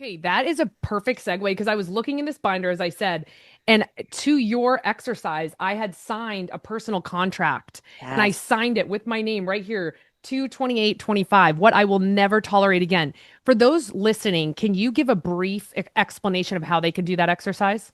Okay, that is a perfect segue because I was looking in this binder, as I said, and to your exercise, I had signed a personal contract and I Yes. signed it with my name right here, 22825, what I will never tolerate again. For those listening, can you give a brief explanation of how they can do that exercise?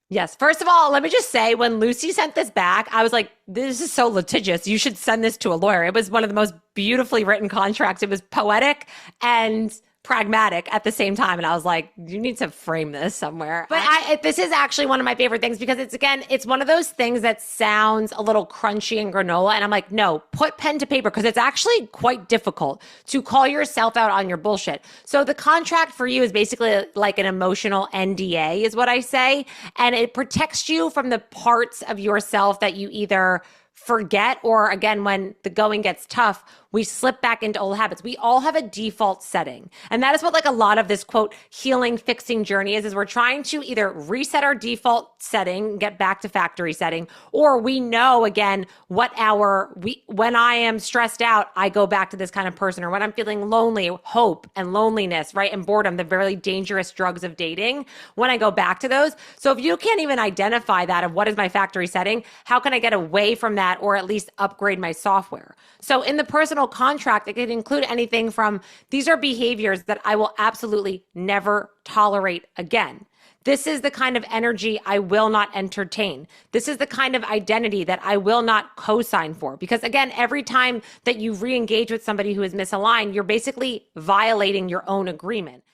Yes. First of all, let me just say when Lucy sent this back, I was like, this is so litigious. You should send this to a lawyer. It was one of the most beautifully written contracts. It was poetic and pragmatic at the same time. And I was like, you need to frame this somewhere. But this is actually one of my favorite things because it's, again, it's one of those things that sounds a little crunchy and granola. And I'm like, no, put pen to paper because it's actually quite difficult to call yourself out on your bullshit. So the contract for you is basically like an emotional NDA is what I say. And it protects you from the parts of yourself that you either forget, or again, when the going gets tough, we slip back into old habits. We all have a default setting. And that is what like a lot of this quote healing fixing journey is we're trying to either reset our default setting, get back to factory setting, or we know again what when I am stressed out, I go back to this kind of person, or when I'm feeling lonely, hope and loneliness, right? And boredom, the very dangerous drugs of dating, when I go back to those. So if you can't even identify that of what is my factory setting, how can I get away from that or at least upgrade my software? So in the personal contract, it could include anything from these are behaviors that I will absolutely never tolerate again. This is the kind of energy I will not entertain. This is the kind of identity that I will not co-sign for. Because again, every time that you re-engage with somebody who is misaligned, you're basically violating your own agreement.